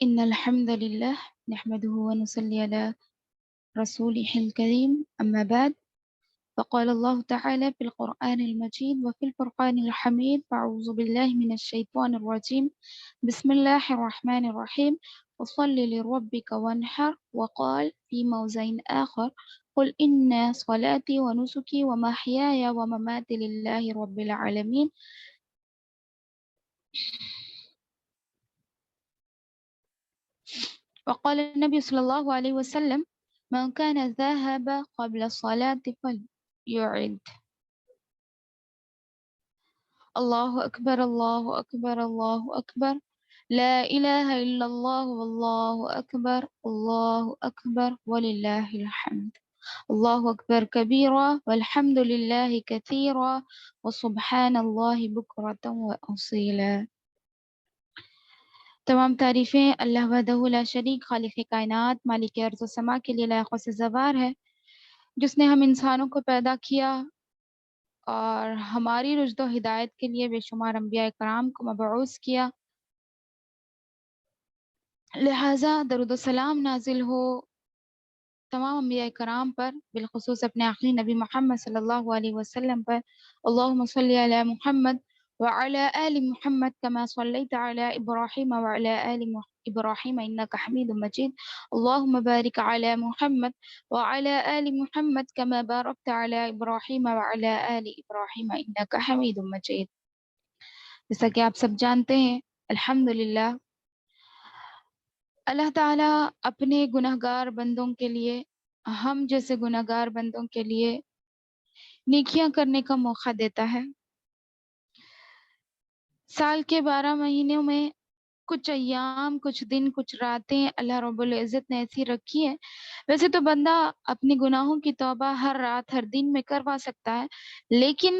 إن الحمد لله نحمده ونصلي على رسوله الكريم أما بعد فقال الله تعالى في القرآن المجيد وفي الفرقان الحميد فأعوذ بالله من الشيطان الرجيم بسم الله الرحمن الرحيم وصل لربك وانحر وقال في موضع آخر قل إن صلاتي ونسكي ومحياي ومماتي لله رب العالمين وقال النبي صلى الله عليه وسلم من كان ذهب قبل الصلاة فليعد الله أكبر الله أكبر الله أكبر لا إله إلا الله والله أكبر الله أكبر ولله الحمد الله أكبر كبيرا والحمد لله كثيرا وسبحان الله بكرة وأصيلا. تمام تعریفیں اللہ وحدہ لا شریک خالق کائنات مالک ارض و سما کے لیے لائق و سزاوار ہے، جس نے ہم انسانوں کو پیدا کیا اور ہماری رشد و ہدایت کے لیے بے شمار انبیاء کرام کو مبعوث کیا، لہٰذا درود و سلام نازل ہو تمام انبیاء کرام پر، بالخصوص اپنے آخری نبی محمد صلی اللہ علیہ وسلم پر۔ اللہم صلی علی محمد وعلی آل محمد كما صلیت علی ابراہیم وعلی آل ابراہیم انک حمید مجید۔ اللہم بارک علی محمد وعلی آل محمد كما بارکت علی ابراہیم وعلی آل ابراہیم انک حمید مجید۔ جیسا کہ آپ سب جانتے ہیں، الحمدللہ اللہ تعالیٰ اپنے گنہگار بندوں کے لیے، ہم جیسے گنہگار بندوں کے لیے نیکیاں کرنے کا موقع دیتا ہے۔ سال کے 12 مہینوں میں کچھ ایام، کچھ دن، کچھ راتیں اللہ رب العزت نے ایسی رکھی ہیں۔ ویسے تو بندہ اپنے گناہوں کی توبہ ہر رات ہر دن میں کروا سکتا ہے، لیکن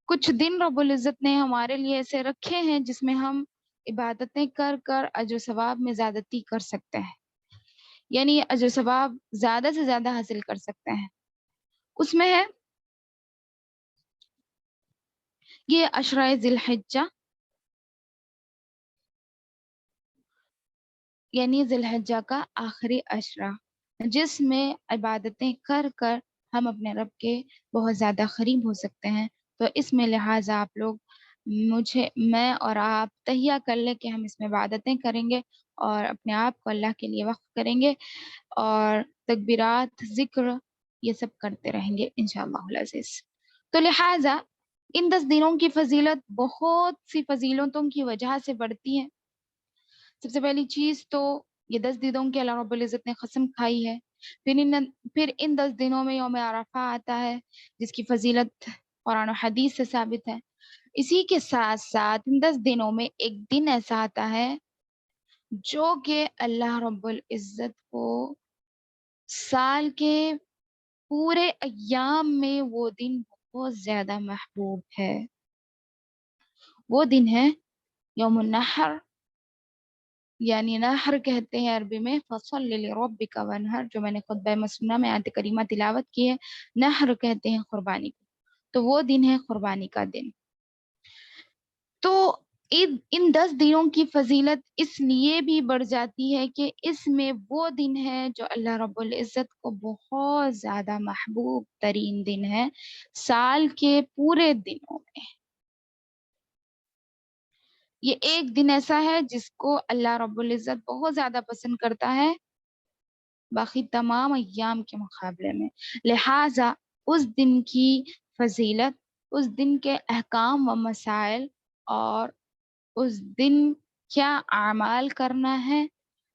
کچھ دن رب العزت نے ہمارے لیے ایسے رکھے ہیں جس میں ہم عبادتیں کر کر اجر و ثواب میں زیادتی کر سکتے ہیں، یعنی اجر و ثواب زیادہ سے زیادہ حاصل کر سکتے ہیں۔ اس میں ہے یہ عشرہ ذی الحجہ، یعنی ذی الحجہ کا آخری عشرہ، جس میں عبادتیں کر کر ہم اپنے رب کے بہت زیادہ قریب ہو سکتے ہیں۔ تو اس میں لہٰذا آپ لوگ میں اور آپ تہیہ کر لیں کہ ہم اس میں عبادتیں کریں گے اور اپنے آپ کو اللہ کے لیے وقف کریں گے اور تکبیرات، ذکر، یہ سب کرتے رہیں گے انشاءاللہ العزیز۔ تو لہٰذا ان 10 دنوں کی فضیلت بہت سی فضیلتوں کی وجہ سے بڑھتی ہے۔ سب سے پہلی چیز تو یہ 10 دنوں کے اللہ رب العزت نے قسم کھائی ہے، پھر ان 10 دنوں میں یوم عرفہ آتا ہے جس کی فضیلت قرآن و حدیث سے ثابت ہے۔ اسی کے ساتھ ساتھ ان 10 دنوں میں ایک دن ایسا آتا ہے جو کہ اللہ رب العزت کو سال کے پورے ایام میں وہ دن بہت زیادہ محبوب ہے۔ وہ دن ہے یوم النحر، یعنی نحر کہتے ہیں عربی میں، فصل لربک وانحر، جو میں نے خطبہ مسنونہ میں آیت کریمہ تلاوت کی ہے۔ نحر کہتے ہیں قربانی کو، تو وہ دن ہے قربانی کا دن۔ تو ان 10 دنوں کی فضیلت اس لیے بھی بڑھ جاتی ہے کہ اس میں وہ دن ہے جو اللہ رب العزت کو بہت زیادہ محبوب ترین دن ہے سال کے پورے دنوں میں۔ یہ ایک دن ایسا ہے جس کو اللہ رب العزت بہت زیادہ پسند کرتا ہے باقی تمام ایام کے مقابلے میں، لہٰذا اس دن کی فضیلت، اس دن کے احکام و مسائل اور اس دن کیا اعمال کرنا ہے،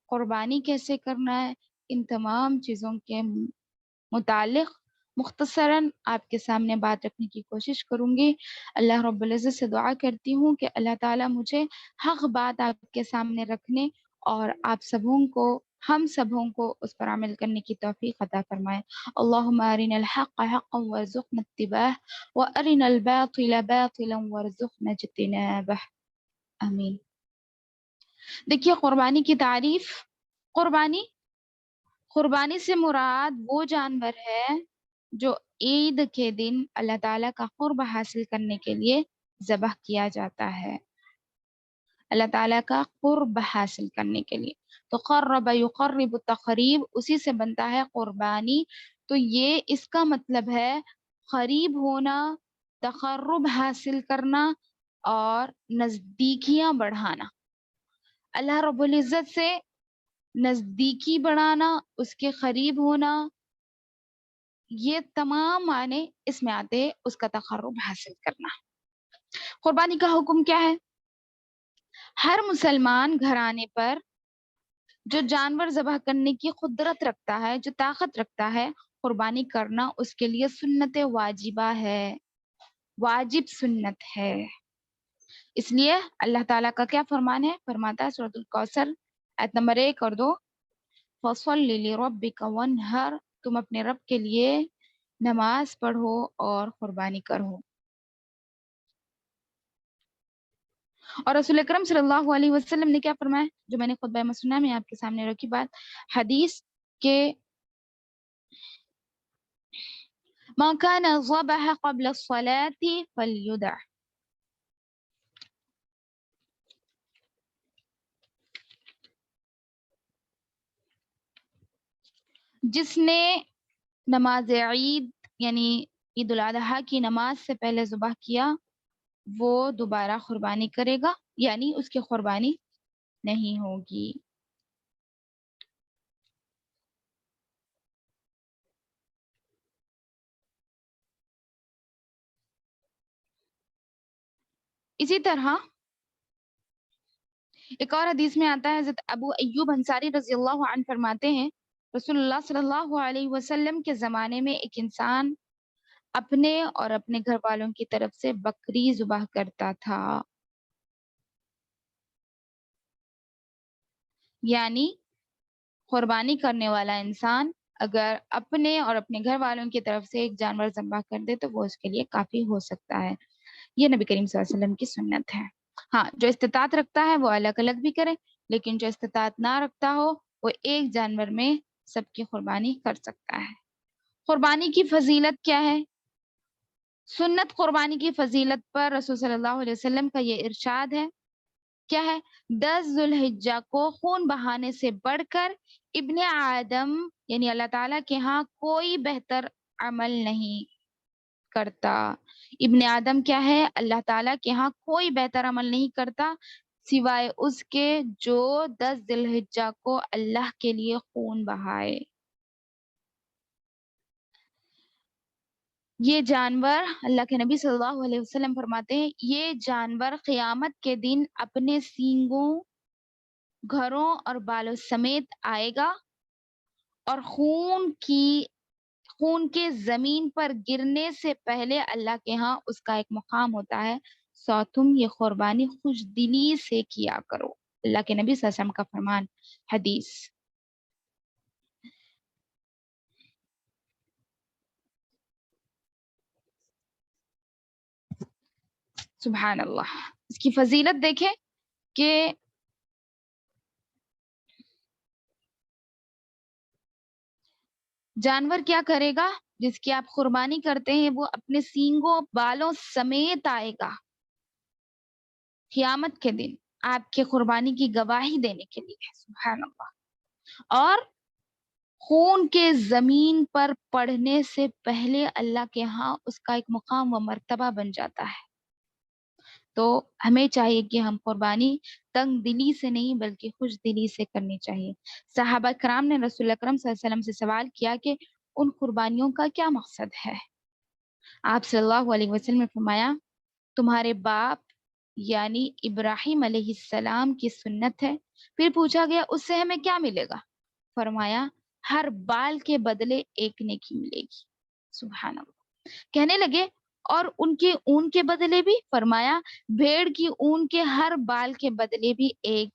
قربانی کیسے کرنا ہے، ان تمام چیزوں کے متعلق مختصراً آپ کے سامنے بات رکھنے کی کوشش کروں گی۔ اللہ رب العزت سے دعا کرتی ہوں کہ اللہ تعالیٰ مجھے حق بات آپ کے سامنے رکھنے اور آپ سبوں کو، ہم سبوں کو اس پر عمل کرنے کی توفیق عطا فرمائے۔ اللہم ارنا الحق حقا وارزقنا اتباعہ وارنا الباطل باطلا وارزقنا اجتنابہ، آمین۔ دیکھیے قربانی کی تعریف، قربانی سے مراد وہ جانور ہے جو عید کے دن اللہ تعالیٰ کا قرب حاصل کرنے کے لیے ذبح کیا جاتا ہے۔ اللہ تعالیٰ کا قرب حاصل کرنے کے لیے. تو قرب یقرب تقریب اسی سے بنتا ہے قربانی. تو یہ اس کا مطلب ہے قریب ہونا، تقرب حاصل کرنا اور نزدیکیاں بڑھانا. اللہ رب العزت سے نزدیکی بڑھانا، اس کے قریب ہونا، یہ تمام معنی اس میں آتے ہیں، اس کا تقرب حاصل کرنا. قربانی کا حکم کیا ہے؟ ہر مسلمان گھرانے پر جو جانور ذبح کرنے کی قدرت رکھتا ہے، جو طاقت رکھتا ہے، قربانی کرنا اس کے لیے سنت واجبہ ہے، واجب سنت ہے. اس لیے اللہ تعالیٰ کا کیا فرمان ہے؟ فرماتا ہے سورۃ الکوثر آیت نمبر 1 اور 2، فَصَلِّ لِرَبِّكَ وَانْحَرْ، تم اپنے رب کے لیے نماز پڑھو اور قربانی کرو. اور رسول اکرم صلی اللہ علیہ وسلم نے کیا فرمایا، جو میں نے خطبہ مسنہ میں آپ کے سامنے رکھی بات، حدیث کے مَا كَانَ ذَبَحَ قَبْلَ الصَّلَاةِ فَلْيُدَعْ، جس نے نماز عید یعنی عید الاضحیٰ کی نماز سے پہلے ذبح کیا وہ دوبارہ قربانی کرے گا، یعنی اس کی قربانی نہیں ہوگی. اسی طرح ایک اور حدیث میں آتا ہے، حضرت ابو ایوب انصاری رضی اللہ عنہ فرماتے ہیں رسول اللہ صلی اللہ علیہ وسلم کے زمانے میں ایک انسان اپنے اور اپنے گھر والوں کی طرف سے بکری ذبح کرتا تھا. یعنی قربانی کرنے والا انسان اگر اپنے اور اپنے گھر والوں کی طرف سے ایک جانور ذبح کر دے تو وہ اس کے لیے کافی ہو سکتا ہے. یہ نبی کریم صلی اللہ علیہ وسلم کی سنت ہے. ہاں، جو استطاعت رکھتا ہے وہ الگ الگ بھی کرے، لیکن جو استطاعت نہ رکھتا ہو وہ ایک جانور میں سب کی قربانی کر سکتا ہے. قربانی کی فضیلت کیا ہے؟ سنت قربانی کی فضیلت پر رسول صلی اللہ علیہ وسلم کا یہ ارشاد ہے، کیا ہے؟ 10 ذوالحجہ کو خون بہانے سے بڑھ کر ابن آدم یعنی اللہ تعالیٰ کے ہاں کوئی بہتر عمل نہیں کرتا. ابن آدم کیا ہے؟ اللہ تعالیٰ کے ہاں کوئی بہتر عمل نہیں کرتا سوائے اس کے جو 10 ذی الحجہ کو اللہ کے لیے خون بہائے. یہ جانور اللہ کے نبی صلی اللہ علیہ وسلم فرماتے ہیں یہ جانور قیامت کے دن اپنے سینگوں، گھروں اور بالوں سمیت آئے گا اور خون کے زمین پر گرنے سے پہلے اللہ کے ہاں اس کا ایک مقام ہوتا ہے، سو تم یہ قربانی خوش دلی سے کیا کرو. اللہ کے نبی صلی اللہ علیہ وسلم کا فرمان، حدیث. سبحان اللہ. اس کی فضیلت دیکھیں کہ جانور کیا کرے گا؟ جس کی آپ قربانی کرتے ہیں وہ اپنے سینگوں بالوں سمیت آئے گا قیامت کے دن آپ کے قربانی کی گواہی دینے کے لیے. سبحان اللہ. اور خون کے زمین پر پڑنے سے پہلے اللہ کے ہاں اس کا ایک مقام و مرتبہ بن جاتا ہے. تو ہمیں چاہیے کہ ہم قربانی تنگ دلی سے نہیں بلکہ خوش دلی سے کرنی چاہیے. صحابہ کرام نے رسول اکرم صلی اللہ علیہ وسلم سے سوال کیا کہ ان قربانیوں کا کیا مقصد ہے؟ آپ صلی اللہ علیہ وسلم نے فرمایا تمہارے باپ یعنی ابراہیم علیہ السلام کی سنت ہے. پھر پوچھا گیا اس سے ہمیں کیا ملے گا؟ فرمایا ہر بال کے بدلے ایک نیکی ملے گی. سبحان اللہ. کہنے لگے اور ان کے اون کے بدلے بھی؟ فرمایا بھیڑ کی اون کے ہر بال کے بدلے بھی ایک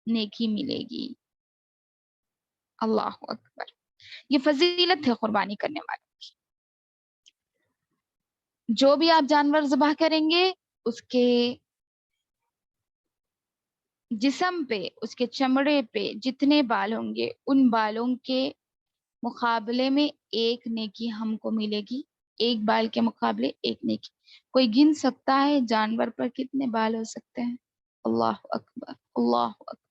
نیکی ملے گی. اللہ اکبر. یہ فضیلت ہے قربانی کرنے والوں کی. جو بھی آپ جانور ذبح کریں گے اس کے جسم پہ، اس کے چمڑے پہ جتنے بال ہوں گے ان بالوں کے مقابلے میں ایک نیکی ہم کو ملے گی. ایک بال کے مقابلے ایک نیکی. کوئی گن سکتا ہے جانور پر کتنے بال ہو سکتے ہیں؟ اللہ اکبر، اللہ اکبر۔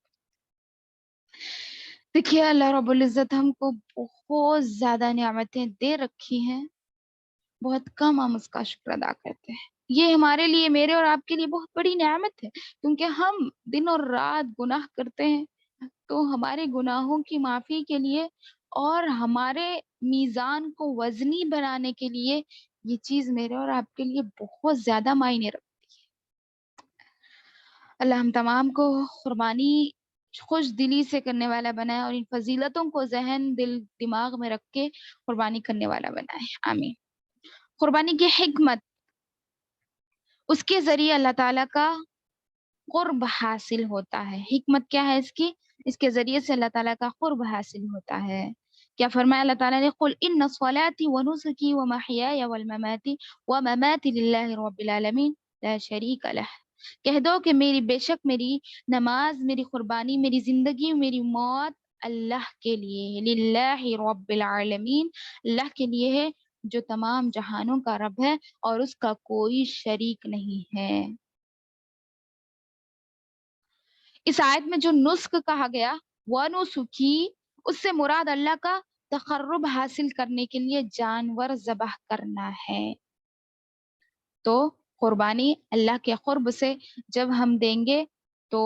دیکھیے اللہ رب العزت ہم کو بہت زیادہ نعمتیں دے رکھی ہیں، بہت کم ہم اس کا شکر ادا کرتے ہیں۔ یہ ہمارے لیے، میرے اور آپ کے لیے بہت بڑی نعمت ہے، کیونکہ ہم دن اور رات گناہ کرتے ہیں، تو ہمارے گناہوں کی معافی کے لیے اور ہمارے میزان کو وزنی بنانے کے لیے یہ چیز میرے اور آپ کے لیے بہت زیادہ معنی رکھتی ہے۔ اللہ ہم تمام کو قربانی خوش دلی سے کرنے والا بنائے، اور ان فضیلتوں کو ذہن دل دماغ میں رکھ کے قربانی کرنے والا بنائے، آمین۔ قربانی کی حکمت، اس کے ذریعے اللہ تعالیٰ کا قرب حاصل ہوتا ہے۔ حکمت کیا ہے اس کی؟ اس کے ذریعے سے اللہ تعالیٰ کا قرب حاصل ہوتا ہے۔ کیا فرمایا اللہ تعالیٰ نے؟ قل ان صلاتي ونسكي ومحياي ومماتي لله رب العالمین لا شریک لہ۔ کہہ دو کہ بے شک میری نماز، میری قربانی، میری زندگی، میری موت اللہ کے لیے ہے، للہ رب العالمین، اللہ کے لیے ہے جو تمام جہانوں کا رب ہے اور اس کا کوئی شریک نہیں ہے۔ اس آیت میں جو نسک کہا گیا، وَنُسُكِي، اس سے مراد اللہ کا تقرب حاصل کرنے کے لیے جانور ذبح کرنا ہے۔ تو قربانی اللہ کے قرب سے جب ہم دیں گے تو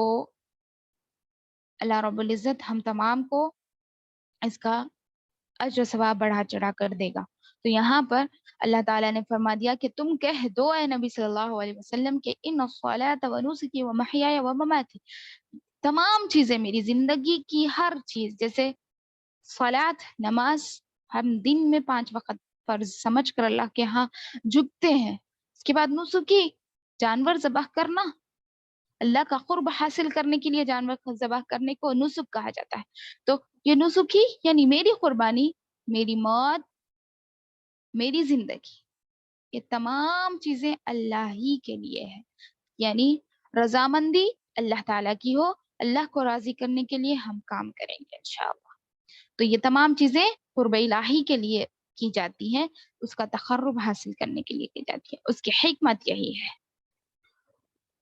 اللہ رب العزت ہم تمام کو اس کا اجر و ثواب بڑھا چڑھا کر دے گا۔ تو یہاں پر اللہ تعالیٰ نے فرما دیا کہ تم کہہ دو اے نبی صلی اللہ علیہ وسلم کہ ان الصلاۃ ونسکی ومحیای ومماتی، تمام چیزیں، میری زندگی کی ہر چیز، جیسے صلاۃ نماز، ہم دن میں 5 وقت فرض سمجھ کر اللہ کے ہاں جھکتے ہیں۔ اس کے بعد نسکی، جانور ذبح کرنا، اللہ کا قرب حاصل کرنے کے لیے جانور ذبح کرنے کو نسک کہا جاتا ہے۔ تو یہ نسکی یعنی میری قربانی، میری موت، میری زندگی، یہ تمام چیزیں اللہ ہی کے لیے ہے، یعنی رضامندی اللہ تعالیٰ کی ہو، اللہ کو راضی کرنے کے لیے ہم کام کریں گے انشاءاللہ۔ تو یہ تمام چیزیں قرب الہی کے لیے کی جاتی ہیں، اس کا تقرب حاصل کرنے کے لیے کی جاتی ہے، اس کی حکمت یہی ہے۔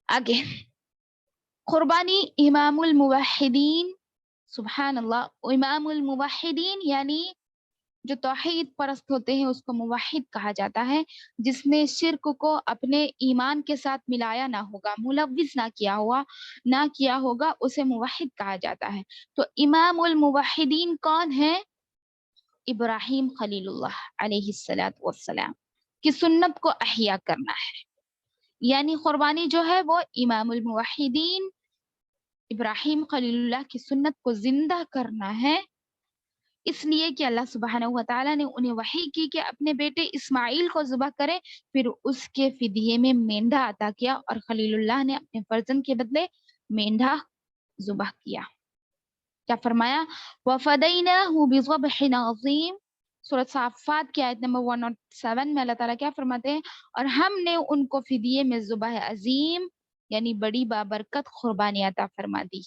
آگے، قربانی امام الموحدین، سبحان اللہ، امام الموحدین یعنی جو توحید پرست ہوتے ہیں اس کو موحد کہا جاتا ہے، جس نے شرک کو اپنے ایمان کے ساتھ ملایا نہ ہوگا، ملوث نہ کیا ہوگا، اسے موحد کہا جاتا ہے۔ تو امام الموحدین کون ہیں؟ ابراہیم خلیل اللہ علیہ السلام کی سنت کو احیا کرنا ہے، یعنی قربانی جو ہے وہ امام الموحدین ابراہیم خلیل اللہ کی سنت کو زندہ کرنا ہے، اس لیے کہ اللہ سبحانہ و تعالیٰ نے انہیں وحی کی کہ اپنے بیٹے اسماعیل کو ذبح کرے، پھر اس کے فدیے میں مینڈھا عطا کیا، اور خلیل اللہ نے اپنے فرزند کے بدلے مینڈھا ذبح کیا۔ کیا فرمایا؟ وَفَدَيْنَاهُ بِذَبْحٍ عَظِيمٍ، سورۃ صافات کی آیت نمبر 107 میں اللہ تعالیٰ کیا فرماتے ہیں؟ اور ہم نے ان کو فدیے میں ذبح عظیم یعنی بڑی بابرکت قربانی عطا فرما دی۔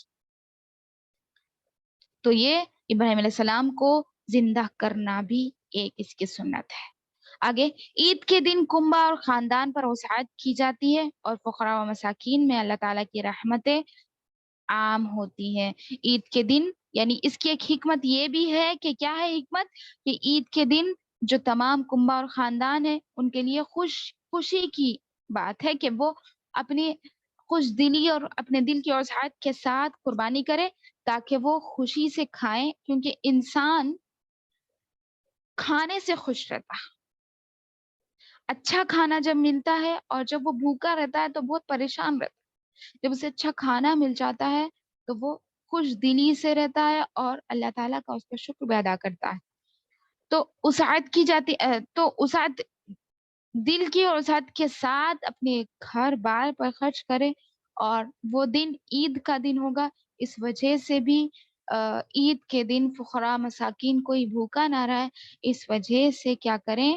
تو یہ ابراہیم علیہ السلام کو زندہ کرنا بھی ایک اس کی سنت ہے۔ آگے، عید کے دن کنبہ اور خاندان پر وسعت کی جاتی ہے، اور فقراء و مساکین میں اللہ تعالیٰ کی رحمتیں عام ہوتی ہیں۔ عید کے دن یعنی اس کی ایک حکمت یہ بھی ہے کہ کیا ہے حکمت؟ کہ عید کے دن جو تمام کنبہ اور خاندان ہیں ان کے لیے خوشی کی بات ہے کہ وہ اپنی خوش دلی اور اپنے دل کی وسعت کے ساتھ قربانی کرے، تاکہ وہ خوشی سے کھائیں، کیونکہ انسان کھانے سے خوش رہتا ہے۔ اچھا کھانا جب ملتا ہے اور جب وہ بھوکا رہتا ہے تو بہت پریشان رہتا ہے، جب اسے اچھا کھانا مل جاتا ہے تو وہ خوش دلی سے رہتا ہے اور اللہ تعالیٰ کا اس کا شکر بھی ادا کرتا ہے۔ تو وسعت کی جاتی، تو وسعت دل کی اور وسعت کے ساتھ اپنے گھر بار پر خرچ کرے، اور وہ دن عید کا دن ہوگا، اس وجہ سے بھی عید کے دن فقراء مساکین کوئی بھوکا نہ رہے، اس وجہ سے کیا کریں؟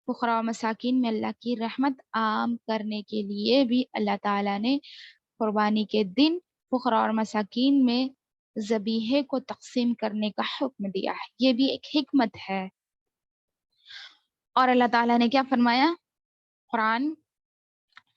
فقراء و مساکین میں اللہ کی رحمت عام کرنے کے لیے بھی اللہ تعالیٰ نے قربانی کے دن فقراء اور مساکین میں ذبیحے کو تقسیم کرنے کا حکم دیا ہے، یہ بھی ایک حکمت ہے۔ اور اللہ تعالیٰ نے کیا فرمایا؟ قرآن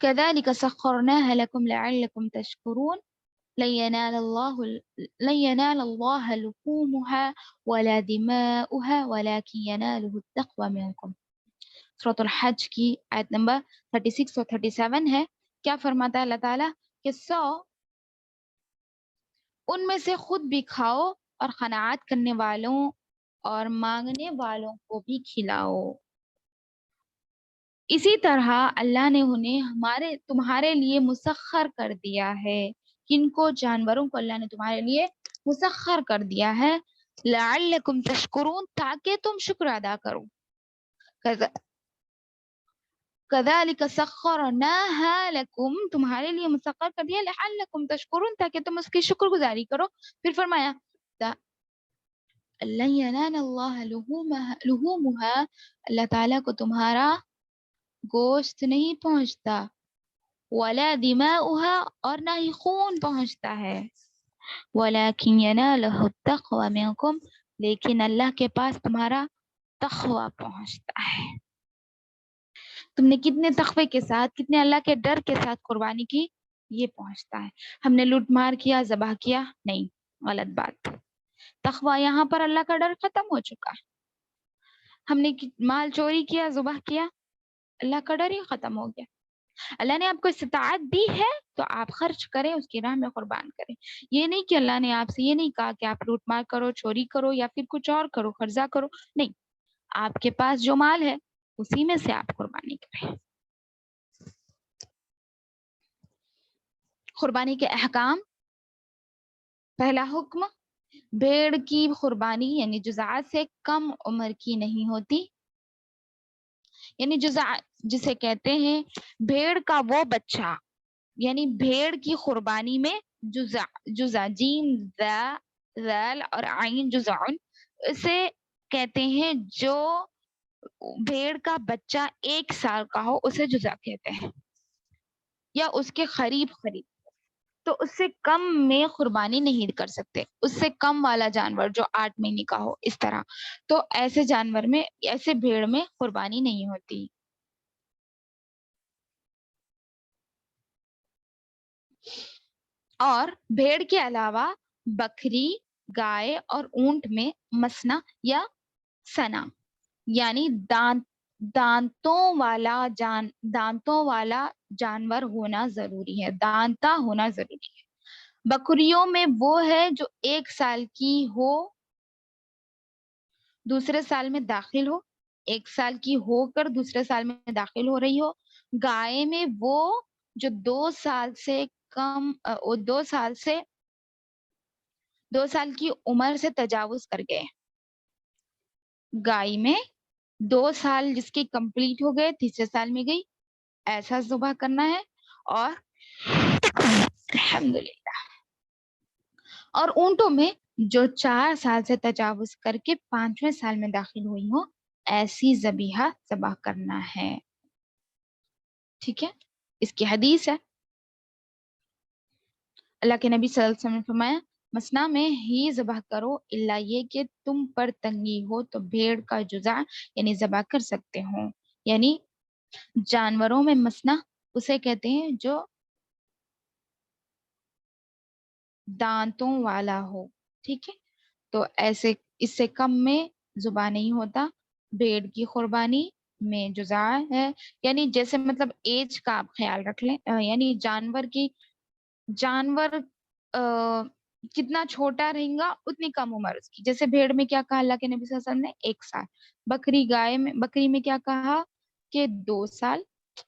كذلك سخرناها لكم لعلكم تشكرون لن ينال الله لحومها ولا دماؤها ولكن يناله التقوى منكم. سورة الحج کی آیت نمبر 36 اور 37 ہے. کیا فرماتا ہے اللہ تعالیٰ کہ ان میں سے خود بھی کھاؤ اور قناعت کرنے والوں اور مانگنے والوں کو بھی کھلاؤ. اسی طرح اللہ نے انہیں تمہارے لیے مسخر کر دیا ہے. کن کو؟ جانوروں کو اللہ نے تمہارے لیے مسخر کر دیا ہے. لعلکم تشکرون، تاکہ تم شکر ادا کرو. کذالک سخرناها لکم، تمہارے لیے مسخر کر دیا، لعلکم تشکرون، تاکہ تم اس کی شکر گزاری کرو. پھر فرمایا لن ینال اللہ لحومها، اللہ تعالیٰ کو تمہارا گوشت نہیں پہنچتا، ولا دماؤها، اور نہ ہی خون پہنچتا ہے، ولكن يناله التقوى منكم، لیکن اللہ کے پاس تمہارا تقوی پہنچتا ہے. تم نے کتنے تقوی کے ساتھ، کتنے اللہ کے ڈر کے ساتھ قربانی کی، یہ پہنچتا ہے. ہم نے لوٹ مار کیا، ذبح کیا، نہیں، غلط بات. تقوی یہاں پر اللہ کا ڈر ختم ہو چکا ہے. ہم نے مال چوری کیا، ذبح کیا، اللہ کا ڈر ہی ختم ہو گیا. اللہ نے آپ کو استطاعت دی ہے تو آپ خرچ کریں، اس کی راہ میں قربان کریں. یہ نہیں کہ اللہ نے آپ سے یہ نہیں کہا کہ آپ لوٹ مار کرو، چوری کرو، یا پھر کچھ اور کرو، قرضہ کرو. نہیں، آپ کے پاس جو مال ہے اسی میں سے آپ قربانی کریں. قربانی کے احکام. پہلا حکم، بھیڑ کی قربانی یعنی جزاعت سے کم عمر کی نہیں ہوتی. یعنی جسے کہتے ہیں بھیڑ کا وہ بچہ، یعنی بھیڑ کی قربانی میں جزع جیم ذال اور عین جزعن، اسے کہتے ہیں جو بھیڑ کا بچہ 1 سال کا ہو اسے جزع کہتے ہیں، یا اس کے قریب، تو اس سے کم میں قربانی نہیں کر سکتے. اس سے کم والا جانور جو 8 مہینے کا ہو، اس طرح، تو ایسے جانور میں، ایسے بھیڑ میں قربانی نہیں ہوتی. اور بھیڑ کے علاوہ بکری، گائے اور اونٹ میں مسنا یا سنا، یعنی دانتوں والا جانور ہونا ضروری ہے، دانتا ہونا ضروری ہے. بکریوں میں وہ ہے جو 1 سال کی ہو، دوسرے سال میں داخل ہو، 1 سال کی ہو کر دوسرے سال میں داخل ہو رہی ہو. گائے میں وہ جو 2 سال کی عمر سے تجاوز کر گئے. گائے میں 2 سال جس کی کمپلیٹ ہو گئے، تیسرے سال میں گئی، ایسا ذبح کرنا ہے. اور الحمدللہ، اور اونٹوں میں جو 4 سال سے تجاوز کر کے 5ویں سال میں داخل ہوئی ہو، ایسی ذبح کرنا ہے. ٹھیک ہے، اس کی حدیث ہے. اللہ کے نبی صلی اللہ علیہ وسلم نے فرمایا مسنا میں ہی ذبح کرو، الا یہ کہ تم پر تنگی ہو تو بھیڑ کا جزع یعنی ذبح کر سکتے ہو. یعنی جانوروں میں مسنا اسے کہتے ہیں جو دانتوں والا ہو. ٹھیک ہے، تو ایسے اس سے کم میں ذبح نہیں ہوتا. بھیڑ کی قربانی میں جزع ہے، یعنی جیسے مطلب ایج کا آپ خیال رکھ لیں، یعنی جانور کتنا چھوٹا رہے گا اتنی کم عمر اس کی. جیسے بھیڑ میں کیا کہا اللہ کے نبی صلی اللہ علیہ وسلم نے؟ 1 سال. بکری میں کیا کہا کہ 2 سال.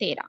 13,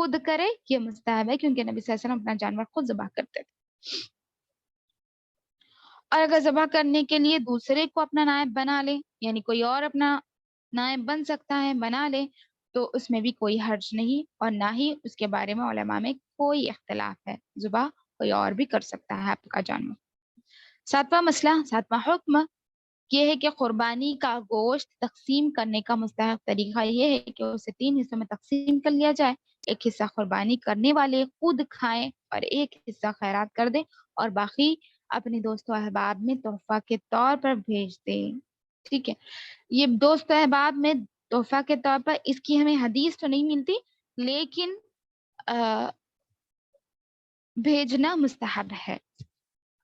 خود کرے یہ مستحب ہے، کیونکہ نبی صلی اللہ علیہ وسلم اپنا جانور خود ذبح کرتے تھے۔ اور اگر ذبح کرنے کے لیے دوسرے کو اپنا نائب بنا لے، یعنی کوئی اور اپنا نائب بن سکتا ہے، بنا لے، تو اس میں بھی کوئی حرج نہیں، اور نہ ہی اس کے بارے میں علماء میں کوئی اختلاف ہے، ذبح کوئی اور بھی کر سکتا ہے آپ کا جانور۔ ساتواں مسئلہ، ساتواں حکم یہ ہے کہ قربانی کا گوشت تقسیم کرنے کا مستحب طریقہ یہ ہے کہ اسے 3 حصوں میں تقسیم کر لیا جائے، ایک حصہ قربانی کرنے والے خود کھائیں اور ایک حصہ خیرات کر دیں، اور باقی اپنے دوست و احباب میں تحفہ کے طور پر بھیج دیں۔ ٹھیک ہے، یہ دوست و احباب میں تحفہ کے طور پر، اس کی ہمیں حدیث تو نہیں ملتی، لیکن بھیجنا مستحب ہے۔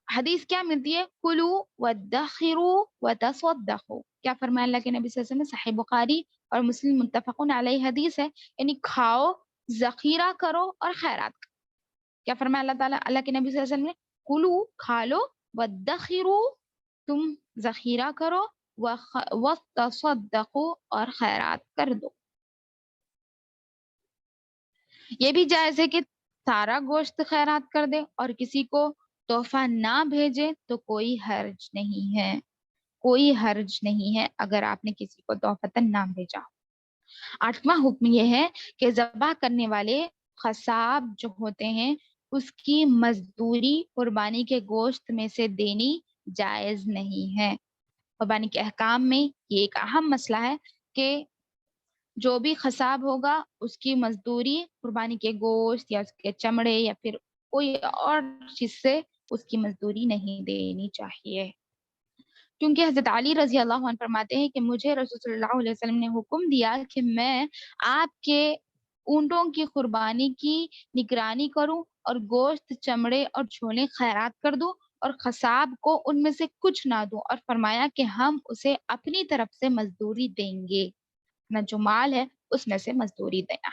حدیث کیا ملتی ہے؟ کلو وادخروا وتصدقوا، کیا فرمایا اللہ کے نبی صلی اللہ علیہ وسلم نے؟ صحیح بخاری اور مسلم متفقون علیہ حدیث ہے، یعنی کھاؤ، ذخیرہ کرو اور خیرات کرو۔ کیا فرمایا اللہ تعالیٰ، اللہ کے نبی صلی اللہ علیہ وسلم نے؟ کلو، کھا لو، وادخروا، تم ذخیرہ کرو، وتصدقوا، اور خیرات کر دو۔ یہ بھی جائز ہے کہ سارا گوشت خیرات کر دے اور کسی کو تحفہ نہ بھیجے تو کوئی حرج نہیں ہے، کوئی حرج نہیں ہے اگر آپ نے کسی کو تحفتاً نہ بھیجا۔ 8واں حکم یہ ہے کہ ذبح کرنے والے قصاب جو ہوتے ہیں اس کی مزدوری قربانی کے گوشت میں سے دینی جائز نہیں ہے۔ قربانی کے احکام میں یہ ایک اہم مسئلہ ہے کہ جو بھی قصاب ہوگا اس کی مزدوری قربانی کے گوشت یا اس کے چمڑے یا پھر کوئی اور چیز سے اس کی مزدوری نہیں دینی چاہیے، کیونکہ حضرت علی رضی اللہ عنہ فرماتے ہیں کہ مجھے رسول صلی اللہ علیہ وسلم نے حکم دیا کہ میں آپ کے اونٹوں کی قربانی کی نگرانی کروں اور گوشت، چمڑے اور جھولے خیرات کر دوں اور قصاب کو ان میں سے کچھ نہ دوں، اور فرمایا کہ ہم اسے اپنی طرف سے مزدوری دیں گے، اپنا جو مال ہے اس میں سے مزدوری دینا۔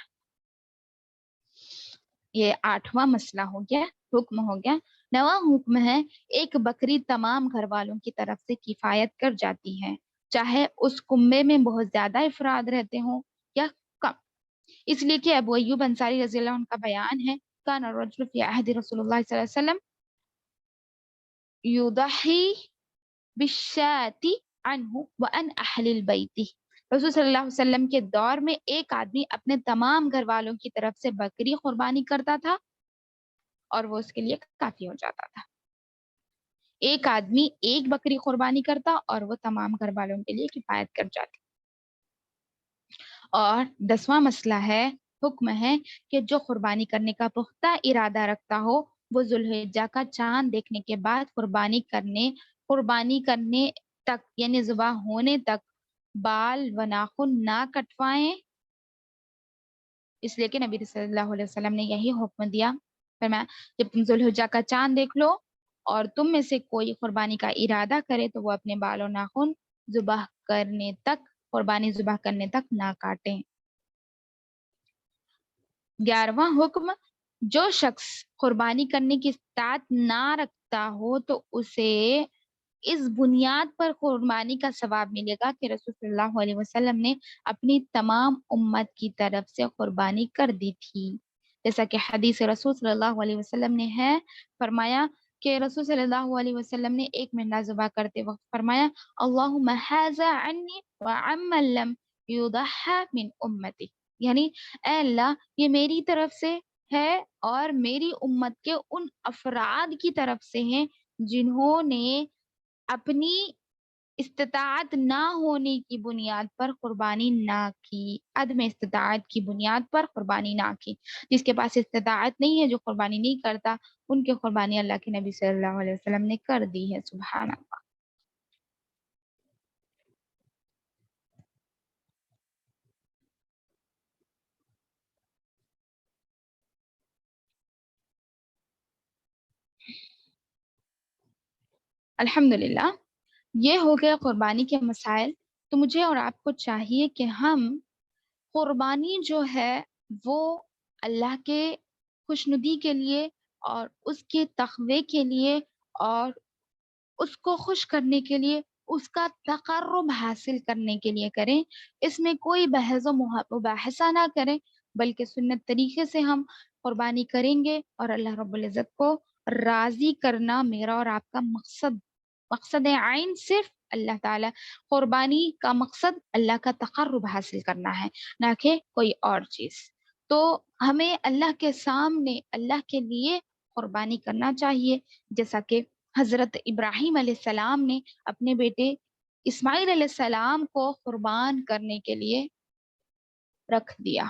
یہ 8واں مسئلہ ہو گیا، حکم ہو گیا۔ 9واں حکم ہے ایک بکری تمام گھر والوں کی طرف سے کفایت کر جاتی ہے، چاہے اس کنبے میں بہت زیادہ افراد رہتے ہوں یا کم، اس لیے کہ ابو ایوب انصاری رضی اللہ عنہ کا بیان ہے، کان الرجل فی عہد رسول اللہ صلی اللہ علیہ وسلم یضحی بالشاة عنہ وان اہل البیت، رسول صلی اللہ علیہ وسلم کے دور میں ایک آدمی اپنے تمام گھر والوں کی طرف سے بکری قربانی کرتا تھا اور وہ اس کے لیے کافی ہو جاتا تھا۔ ایک آدمی ایک بکری قربانی کرتا اور وہ تمام گھر والوں کے لیے کفایت کر جاتی۔ اور 10واں مسئلہ ہے، حکم ہے کہ جو قربانی کرنے کا پختہ ارادہ رکھتا ہو وہ ذوالحجہ کا چاند دیکھنے کے بعد قربانی کرنے تک، یعنی ذبح ہونے تک بال و ناخن نہ کٹوائیں، اس لیے کہ نبی صلی اللہ علیہ وسلم نے یہی حکم دیا، فرمایا جب تم ذوالحجہ کا چاند دیکھ لو اور تم میں سے کوئی قربانی کا ارادہ کرے تو وہ اپنے بال و ناخن قربانی ذبح کرنے تک نہ کاٹیں۔ 11واں حکم، جو شخص قربانی کرنے کی استطاعت نہ رکھتا ہو تو اسے اس بنیاد پر قربانی کا ثواب ملے گا کہ رسول صلی اللہ علیہ وسلم نے اپنی تمام امت کی طرف سے قربانی کر دی تھی، جیسا کہ حدیث رسول صلی اللہ علیہ وسلم نے ہے، فرمایا کہ رسول صلی اللہ علیہ وسلم نے ایک مہینہ ذبح کرتے وقت فرمایا اللہم ھذا عنی وعمن لم یضحى من امتی، یعنی اے اللہ یہ میری طرف سے ہے اور میری امت کے ان افراد کی طرف سے ہیں جنہوں نے اپنی استطاعت نہ ہونے کی بنیاد پر قربانی نہ کی، عدم استطاعت کی بنیاد پر قربانی نہ کی۔ جس کے پاس استطاعت نہیں ہے، جو قربانی نہیں کرتا، ان کی قربانی اللہ کے نبی صلی اللہ علیہ وسلم نے کر دی ہے، سبحان اللہ۔ الحمدللہ، یہ ہو گیا قربانی کے مسائل۔ تو مجھے اور آپ کو چاہیے کہ ہم قربانی جو ہے وہ اللہ کے خوشنودی کے لیے اور اس کے تقوی کے لیے اور اس کو خوش کرنے کے لیے، اس کا تقرب حاصل کرنے کے لیے کریں، اس میں کوئی بحث و مباحثہ نہ کریں، بلکہ سنت طریقے سے ہم قربانی کریں گے، اور اللہ رب العزت کو راضی کرنا میرا اور آپ کا مقصد عین صرف اللہ تعالی، قربانی کا مقصد اللہ کا تقرب حاصل کرنا ہے، نہ کہ کوئی اور چیز۔ تو ہمیں اللہ کے سامنے اللہ کے لیے قربانی کرنا چاہیے، جیسا کہ حضرت ابراہیم علیہ السلام نے اپنے بیٹے اسماعیل علیہ السلام کو قربان کرنے کے لیے رکھ دیا۔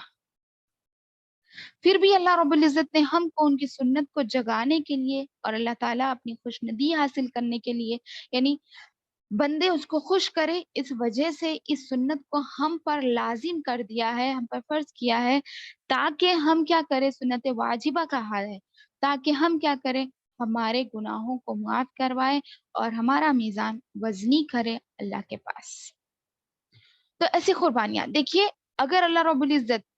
پھر بھی اللہ رب العزت نے ہم کو ان کی سنت کو جگانے کے لیے اور اللہ تعالیٰ اپنی خوشندی حاصل کرنے کے لیے، یعنی بندے اس کو خوش کرے، اس وجہ سے اس سنت کو ہم پر لازم کر دیا ہے، ہم پر فرض کیا ہے، تاکہ ہم کیا کریں، سنت واجبہ کا حال ہے، تاکہ ہم کیا کریں، ہمارے گناہوں کو معاف کروائے اور ہمارا میزان وزنی کرے اللہ کے پاس۔ تو ایسی قربانیاں دیکھیے، اگر اللہ رب العزت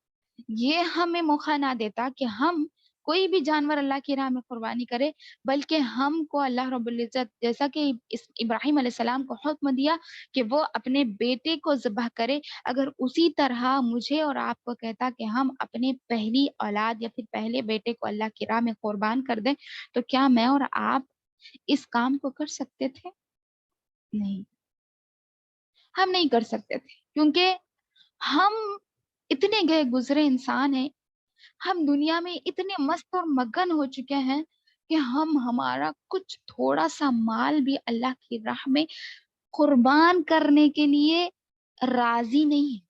یہ ہمیں موقع نہ دیتا کہ ہم کوئی بھی جانور اللہ کی راہ میں قربانی کرے، بلکہ ہم کو اللہ رب العزت جیسا کہ ابراہیم علیہ السلام کو حکم دیا کہ وہ اپنے بیٹے کو ذبح کرے، اگر اسی طرح مجھے اور آپ کو کہتا کہ ہم اپنے پہلی اولاد یا پھر پہلے بیٹے کو اللہ کی راہ میں قربان کر دیں، تو کیا میں اور آپ اس کام کو کر سکتے تھے؟ نہیں، ہم نہیں کر سکتے تھے، کیونکہ ہم اتنے گئے گزرے انسان ہیں، ہم دنیا میں اتنے مست اور مگن ہو چکے ہیں کہ ہم ہمارا کچھ تھوڑا سا مال بھی اللہ کی راہ میں قربان کرنے کے لیے راضی نہیں ہے۔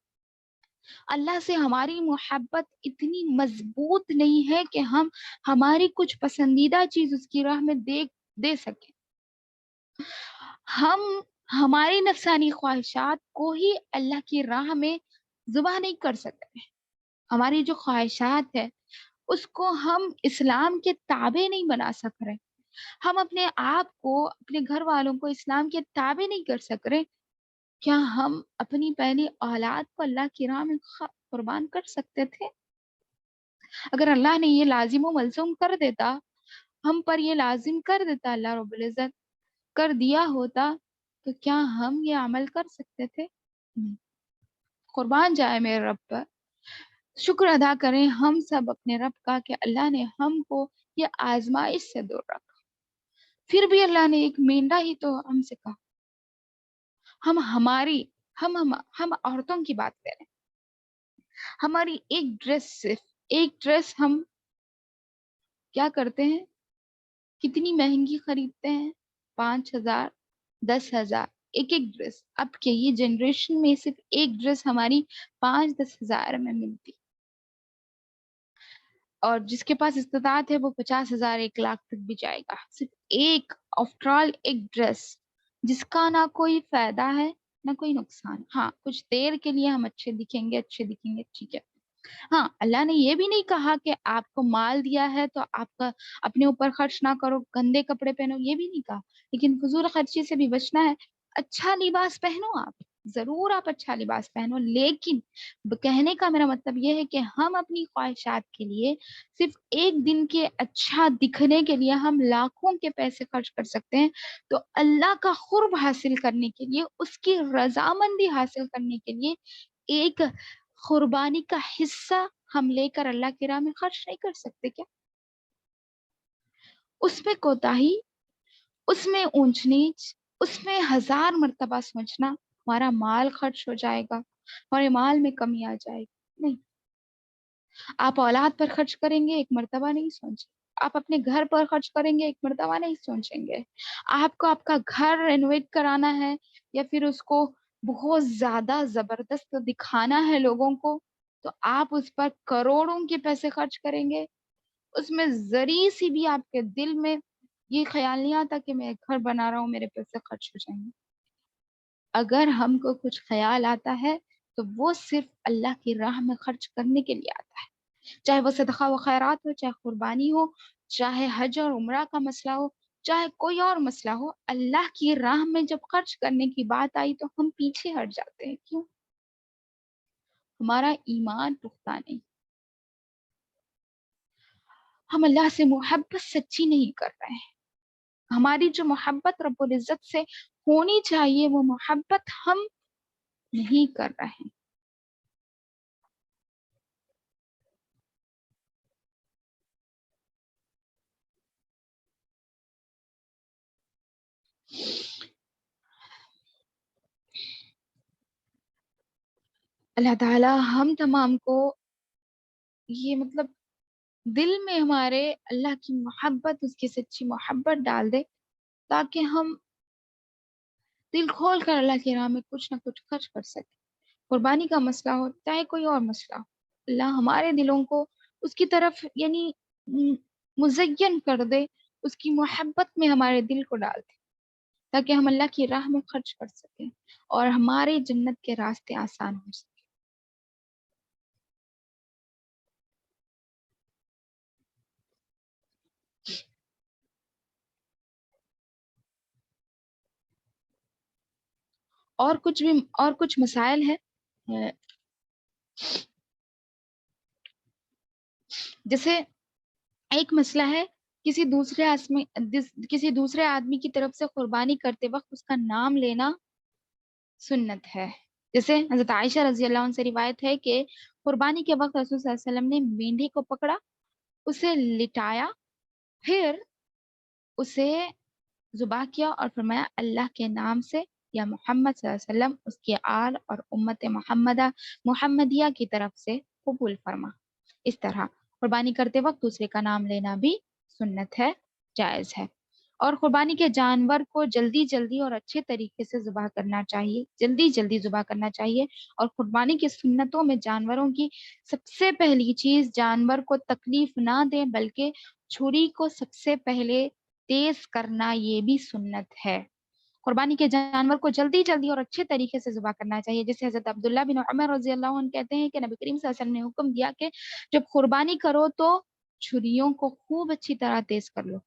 اللہ سے ہماری محبت اتنی مضبوط نہیں ہے کہ ہم ہماری کچھ پسندیدہ چیز اس کی راہ میں دے سکیں۔ ہم ہماری نفسانی خواہشات کو ہی اللہ کی راہ میں ذبح نہیں کر سکتے۔ ہماری جو خواہشات ہے اس کو ہم اسلام کے تابع نہیں بنا سک رہے، ہم اپنے آپ کو، اپنے گھر والوں کو اسلام کے تابع نہیں کر سک رہے، کیا ہم اپنی پہلی اولاد کو اللہ کی راہ میں قربان کر سکتے تھے؟ اگر اللہ نے یہ لازم و ملزوم کر دیتا، ہم پر یہ لازم کر دیتا، اللہ رب العزت کر دیا ہوتا، تو کیا ہم یہ عمل کر سکتے تھے؟ نہیں۔ قربان جائے میرے رب پر، شکر ادا کریں ہم سب اپنے رب کا کہ اللہ نے ہم کو یہ آزمائش سے دور رکھا۔ پھر بھی اللہ نے ایک مینڈا ہی تو ہم سے کہا، ہم عورتوں کی بات کریں، ہماری ایک ڈریس، صرف ایک ڈریس ہم کیا کرتے ہیں، کتنی مہنگی خریدتے ہیں، 5,000 10,000 ایک ڈریس۔ اب کے یہ جنریشن میں صرف ایک ڈریس ہماری 5-10 ہزار میں ملتی، اور جس کے پاس استطاعت ہے وہ 50,000 1 لاکھ تک بھی جائے گا، صرف ایک، آفٹر آل ایک ڈریس، جس کا نہ کوئی فائدہ ہے نہ کوئی نقصان۔ ہاں، کچھ دیر کے لیے ہم اچھے دکھیں گے، ٹھیک ہے۔ ہاں، اللہ نے یہ بھی نہیں کہا کہ آپ کو مال دیا ہے تو آپ کا اپنے اوپر خرچ نہ کرو، گندے کپڑے پہنو، یہ بھی نہیں کہا، لیکن فضول خرچی سے بھی بچنا ہے۔ اچھا لباس پہنو، آپ ضرور آپ اچھا لباس پہنو، لیکن کہنے کا میرا مطلب یہ ہے کہ ہم اپنی خواہشات کے لیے صرف ایک دن کے اچھا دکھنے کے لیے ہم لاکھوں کے پیسے خرچ کر سکتے ہیں، تو اللہ کا قرب حاصل کرنے کے لیے، اس کی رضامندی حاصل کرنے کے لیے ایک قربانی کا حصہ ہم لے کر اللہ کی راہ میں خرچ نہیں کر سکتے کیا؟ اس میں کوتاہی، اس میں اونچ نیچ، اس میں 1000 مرتبہ سوچنا ہمارا مال خرچ ہو جائے گا، ہمارے مال میں کمی آ جائے گی، نہیں۔ آپ اولاد پر خرچ کریں گے، 1 مرتبہ نہیں سوچیں، آپ اپنے گھر پر خرچ کریں گے، 1 مرتبہ نہیں سوچیں گے۔ آپ کو آپ کا گھر رینویٹ کرانا ہے، یا پھر اس کو بہت زیادہ زبردست دکھانا ہے لوگوں کو، تو آپ اس پر کروڑوں کے پیسے خرچ کریں گے۔ اس میں ذری سی بھی آپ کے دل میں یہ خیال نہیں آتا کہ میں گھر بنا رہا ہوں، میرے پیسے خرچ ہو جائیں گے۔ اگر ہم کو کچھ خیال آتا ہے تو وہ صرف اللہ کی راہ میں خرچ کرنے کے لیے آتا ہے، چاہے وہ صدقہ و خیرات ہو، چاہے قربانی ہو، چاہے حج اور عمرہ کا مسئلہ ہو، چاہے کوئی اور مسئلہ ہو۔ اللہ کی راہ میں جب خرچ کرنے کی بات آئی تو ہم پیچھے ہٹ جاتے ہیں، کیوں؟ ہمارا ایمان پختہ نہیں، ہم اللہ سے محبت سچی نہیں کر رہے ہیں، ہماری جو محبت رب العزت سے ہونی چاہیے وہ محبت ہم نہیں کر رہے ہیں۔ اللہ تعالیٰ ہم تمام کو یہ مطلب دل میں ہمارے اللہ کی محبت، اس کی سچی محبت ڈال دے، تاکہ ہم دل کھول کر اللہ کی راہ میں کچھ نہ کچھ خرچ کر سکیں۔ قربانی کا مسئلہ ہو چاہے کوئی اور مسئلہ ہو، اللہ ہمارے دلوں کو اس کی طرف یعنی مزین کر دے، اس کی محبت میں ہمارے دل کو ڈال دے، تاکہ ہم اللہ کی راہ میں خرچ کر سکیں اور ہمارے جنت کے راستے آسان ہو سکیں۔ اور کچھ مسائل ہیں، جیسے ایک مسئلہ ہے کسی دوسرے آدمی کی طرف سے قربانی کرتے وقت اس کا نام لینا سنت ہے۔ جیسے حضرت عائشہ رضی اللہ عنہ سے روایت ہے کہ قربانی کے وقت رسول صلی اللہ علیہ وسلم نے مینڈھی کو پکڑا، اسے لٹایا، پھر اسے ذبح کیا اور فرمایا اللہ کے نام سے یا محمد صلی اللہ علیہ وسلم اس کے آل اور امت محمدیہ کی طرف سے قبول فرما۔ اس طرح قربانی کرتے وقت دوسرے کا نام لینا بھی سنت ہے، جائز ہے۔ اور قربانی کے جانور کو جلدی اور اچھے طریقے سے ذبح کرنا چاہیے، جلدی ذبح کرنا چاہیے۔ اور قربانی کی سنتوں میں جانوروں کی سب سے پہلی چیز جانور کو تکلیف نہ دے، بلکہ چھری کو سب سے پہلے تیز کرنا، یہ بھی سنت ہے۔ قربانی کے جانور کو جلدی اور اچھے طریقے سے ذبح کرنا چاہیے، جیسے حضرت عبداللہ بن عمر رضی اللہ عنہ کہتے ہیں کہ نبی کریم صلی اللہ علیہ وسلم نے حکم دیا کہ جب قربانی کرو تو چھریوں کو خوب اچھی طرح تیز کر لو،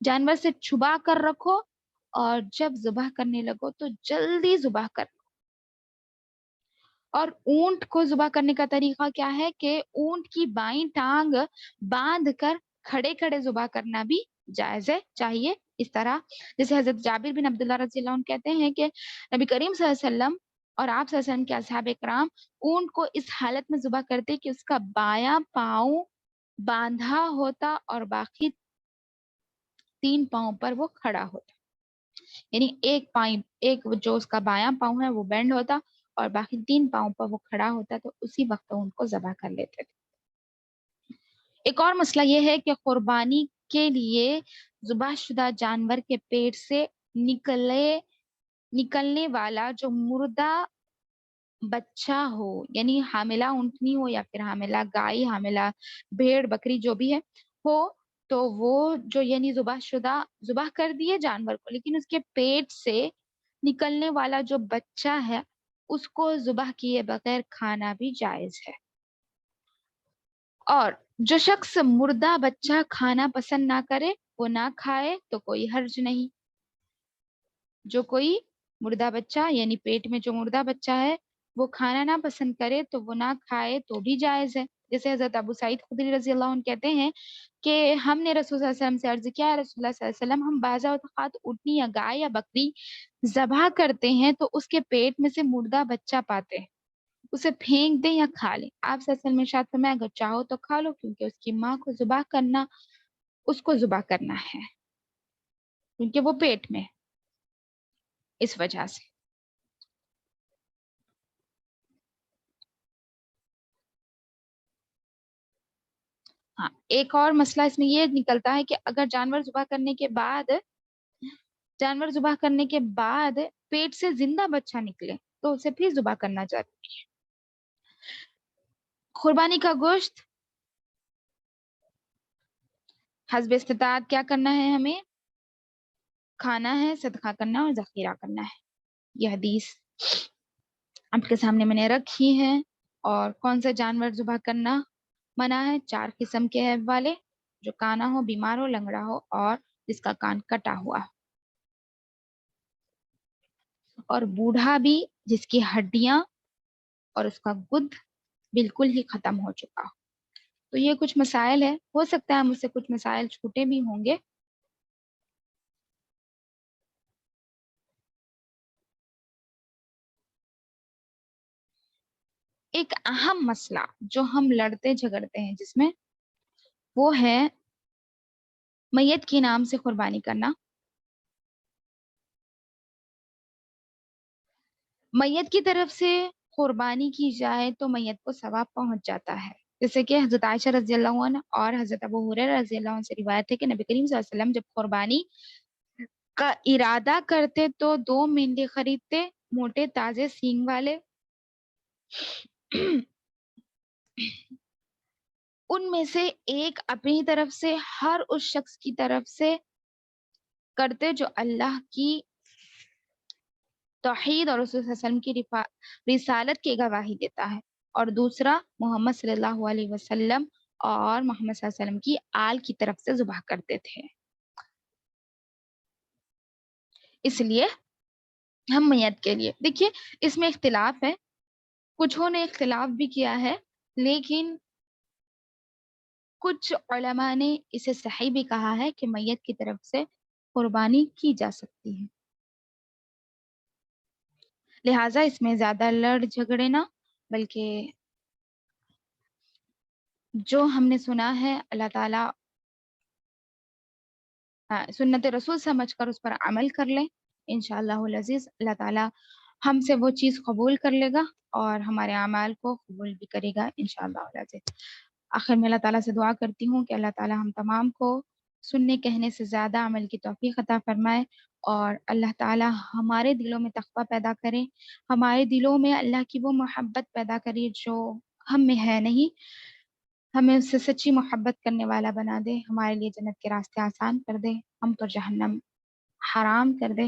جانور سے چھپا کر رکھو، اور جب ذبح کرنے لگو تو جلدی ذبح کر لو۔ اور اونٹ کو ذبح کرنے کا طریقہ کیا ہے کہ اونٹ کی بائیں ٹانگ باندھ کر کھڑے ذبح کرنا بھی جائز ہے، چاہیے اس طرح، جیسے حضرت جابر بن عبداللہ رضی اللہ عنہ کہتے ہیں کہ نبی کریم صلی اللہ علیہ وسلم اور آپ صلی اللہ علیہ وسلم کے اصحاب کرام اونٹ کو اس حالت میں ذبح کرتے کہ اس کا بایاں پاؤں باندھا ہوتا اور باقی 3 پاؤں پر وہ کھڑا ہوتا، یعنی ایک جو اس کا بایاں پاؤں ہے وہ بینڈ ہوتا اور باقی 3 پاؤں پر وہ کھڑا ہوتا، تو اسی وقت ان کو ذبح کر لیتے تھے۔ ایک اور مسئلہ یہ ہے کہ قربانی کے لیے ذبح شدہ جانور کے پیٹ سے نکلنے والا جو مردہ بچہ ہو، یعنی حاملہ اونٹنی ہو یا پھر حاملہ گائے، حاملہ بھیڑ بکری جو بھی ہے ہو، تو وہ جو یعنی ذبح کر دیے جانور کو، لیکن اس کے پیٹ سے نکلنے والا جو بچہ ہے اس کو ذبح کیے بغیر کھانا بھی جائز ہے۔ اور جو شخص مردہ بچہ کھانا پسند نہ کرے وہ نہ کھائے تو کوئی حرج نہیں۔ جو کوئی مردہ بچہ یعنی پیٹ میں جو مردہ بچہ ہے وہ کھانا نہ پسند کرے تو وہ نہ کھائے تو بھی جائز ہے۔ جیسے حضرت ابو سعید خدری رضی اللہ عنہ کہتے ہیں کہ ہم نے رسول صلی اللہ علیہ وسلم سے عرض کیا، رسول اللہ صلی اللہ علیہ وسلم ہم بعض اوقات اونٹنی یا گائے یا بکری ذبح کرتے ہیں تو اس کے پیٹ میں سے مردہ بچہ پاتے ہیں، اسے پھینک دیں یا کھا لیں؟ آپ صلی اللہ علیہ وسلم نے ارشاد فرمایا اگر چاہو تو کھا لو، کیونکہ اس کی ماں کو ذبح کرنا اس کو ذبح کرنا ہے، کیونکہ وہ پیٹ میں، اس وجہ سے۔ ہاں، ایک اور مسئلہ اس میں یہ نکلتا ہے کہ اگر جانور ذبح کرنے کے بعد پیٹ سے زندہ بچہ نکلے تو اسے پھر ذبح کرنا ضروری ہے۔ قربانی کا گوشت حسب استطاعت کیا کرنا ہے، ہمیں کھانا ہے، صدقہ کرنا اور ذخیرہ کرنا ہے۔ یہ حدیث آپ کے سامنے میں نے رکھی ہے۔ اور کون سا جانور ذبح کرنا منع ہے؟ 4 قسم کے عیب والے، جو کانا ہو، بیمار ہو، لنگڑا ہو اور جس کا کان کٹا ہوا، اور بوڑھا بھی جس کی ہڈیاں اور اس کا گد بالکل ہی ختم ہو چکا ہو۔ تو یہ کچھ مسائل ہے، ہو سکتا ہے مجھ سے کچھ مسائل چھوٹے بھی ہوں گے۔ ایک اہم مسئلہ جو ہم لڑتے جھگڑتے ہیں جس میں، وہ ہے میت کے نام سے قربانی کرنا۔ میت کی طرف سے قربانی کی جائے تو میت کو ثواب پہنچ جاتا ہے، جیسے کہ حضرت عائشہ رضی اللہ عنہ اور حضرت ابو ہریرہ رضی اللہ عنہ سے روایت ہے کہ نبی کریم صلی اللہ علیہ وسلم جب قربانی کا ارادہ کرتے تو 2 مینڈے خریدتے، موٹے تازے سینگ والے، ان میں سے ایک اپنی طرف سے ہر اس شخص کی طرف سے کرتے جو اللہ کی توحید اور رسول صلی اللہ علیہ وسلم کی رسالت کی گواہی دیتا ہے، اور دوسرا محمد صلی اللہ علیہ وسلم اور محمد صلی اللہ علیہ وسلم کی آل کی طرف سے ذبح کرتے تھے۔ اس لیے ہم میت کے لیے، دیکھیے اس میں اختلاف ہے، کچھوں نے اختلاف بھی کیا ہے، لیکن کچھ علماء نے اسے صحیح بھی کہا ہے کہ میت کی طرف سے قربانی کی جا سکتی ہے، لہٰذا اس میں زیادہ لڑ جھگڑے نہ، بلکہ جو ہم نے سنا ہے اللہ تعالیٰ سنت رسول سمجھ کر اس پر عمل کر لیں، انشاءاللہ العزیز اللہ تعالیٰ ہم سے وہ چیز قبول کر لے گا اور ہمارے اعمال کو قبول بھی کرے گا انشاءاللہ العزیز۔ آخر میں اللہ تعالیٰ سے دعا کرتی ہوں کہ اللہ تعالیٰ ہم تمام کو سننے کہنے سے زیادہ عمل کی توفیق عطا فرمائے، اور اللہ تعالیٰ ہمارے دلوں میں تقویٰ پیدا کرے، ہمارے دلوں میں اللہ کی وہ محبت پیدا کرے جو ہم میں ہے نہیں، ہمیں اس سے سچی محبت کرنے والا بنا دے، ہمارے لیے جنت کے راستے آسان کر دے، ہم پر جہنم حرام کر دے،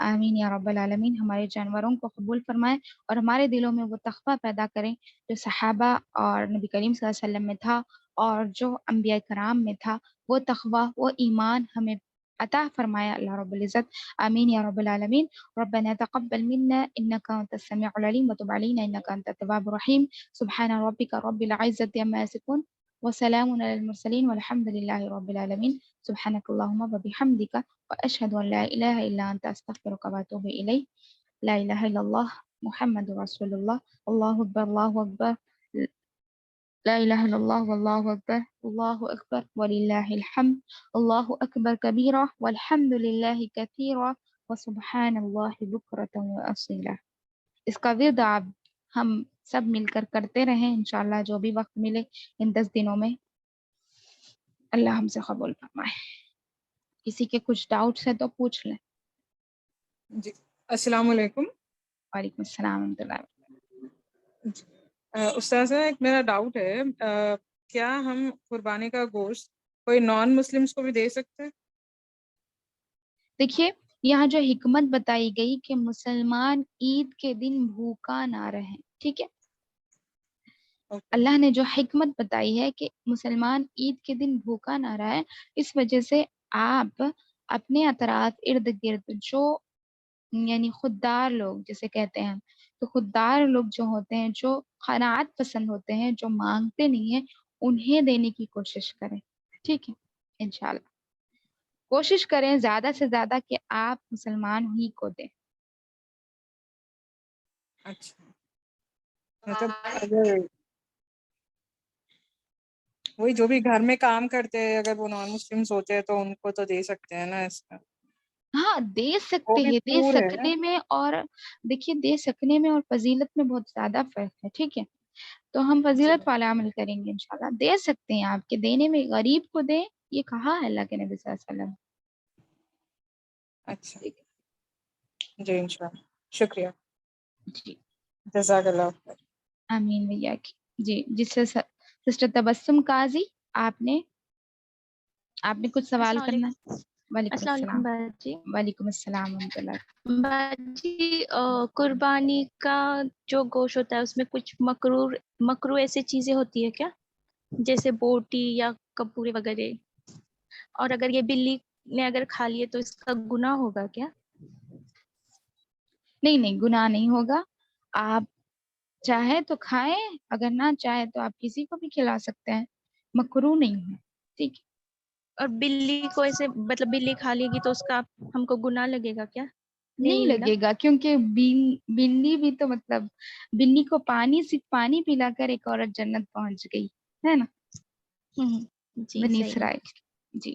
آمین یا رب العالمین۔ ہمارے جانوروں کو قبول فرمائے اور ہمارے دلوں میں وہ تقویٰ پیدا کریں جو صحابہ اور نبی کریم صلی اللہ علیہ وسلم میں تھا اور جو انبیاء کرام میں تھا، وہ تقویٰ وہ ایمان ہمیں عطا فرمایا اللہ رب العزت، آمین یا رب العالمین۔ ربنا تقبل منا انك انت السميع العليم وتب علينا انك انت التواب الرحيم، سبحان ربك رب العزة عما يصفون وسلام على المرسلين والحمد لله رب العالمين، سبحانك اللهم وبحمدك وأشهد أن لا إله إلا أنت أستغفرك وأتوب إليك، لا إله إلا الله محمد رسول الله، الله أكبر الله أكبر، لا إله إلا الله والله أكبر، الله أكبر ولله الحمد، الله أكبر كبيرا والحمد لله كثيرا وسبحان الله بكرة وأصيلا۔ اس کا ورد آپ ہم سب مل کر کرتے رہیں انشاءاللہ، جو بھی وقت ملے ان 10 دنوں میں، اللہ ہم سے قبول فرمائے۔ کسی کے کچھ ڈاؤٹس ہے تو پوچھ لیں۔ جی السلام علیکم۔ وعلیکم السلام ورحمۃ اللہ۔ استاذہ ایک میرا ڈاؤٹ ہے، کیا ہم قربانی کا گوشت کوئی نان مسلمس کو بھی دے سکتے ہیں؟ دیکھیے یہاں جو حکمت بتائی گئی کہ مسلمان عید کے دن بھوکا نہ رہیں، ٹھیک ہے، اللہ نے جو حکمت بتائی ہے کہ مسلمان عید کے دن بھوکا نہ رہے، اس وجہ سے آپ اپنے اطراف ارد گرد جو یعنی خوددار لوگ جسے کہتے ہیں، تو خوددار لوگ جو ہوتے ہیں، جو قناعت پسند ہوتے ہیں، جو مانگتے نہیں ہیں، انہیں دینے کی کوشش کریں، ٹھیک ہے، انشاءاللہ کوشش کریں زیادہ سے زیادہ کہ آپ مسلمان ہی کو دیں۔ اچھا، مطلب اگر وہی جو بھی گھر میں کام کرتے ہیں اگر وہ نان مسلم ہوتے ہیں تو ان کو تو دے سکتے ہیں نا اس کا؟ ہاں دے وہ سکتے بھی ہیں، دے پور ہے نا؟ سکنے میں اور دیکھیے دے سکنے میں اور فضیلت میں بہت زیادہ فرق ہے، ٹھیک ہے، تو ہم جی فضیلت والا عمل کریں گے انشاءاللہ، دے سکتے ہیں آپ کے دینے میں، غریب کو دیں، یہ کہا ہے اللہ کے نبی صلی اللہ علیہ وسلم۔ اچھا ٹھیک جی انشاءاللہ، شکریہ، ہے جی، جزاک اللہ خیر۔ آمین بھیا کی جی، جس سے سسٹر تبسم قاضی آپ نے کچھ سوال السلام کرنا؟ علیکم۔ وعلیکم السلام علیکم السلام۔ باجی۔ وعلیکم السلام ورحمۃ اللہ۔ باجی قربانی کا جو گوشت ہوتا ہے اس میں کچھ مکرو ایسی چیزیں ہوتی ہے کیا، جیسے بوٹی یا کپورے وغیرہ، اور اگر یہ بلی نے اگر کھا لیے تو اس کا گناہ ہوگا کیا؟ نہیں گناہ نہیں ہوگا، آپ چاہے تو کھائیں، اگر نہ چاہے تو آپ کسی کو بھی کھلا سکتے ہیں، مکروہ نہیں ہے، ٹھیک ہے۔ اور بلی کو ایسے مطلب بلی کھا لے گی تو اس کا ہم کو گناہ لگے گا کیا؟ نہیں نا؟ لگے گا، کیونکہ بلی بھی تو مطلب بلی کو صرف پانی پلا کر ایک عورت جنت پہنچ گئی ہے نا، جی بنی صحیح ہے۔ اسرائیل، جی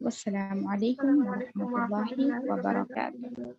والسلام علیکم ورحمۃ اللہ وبرکاتہ.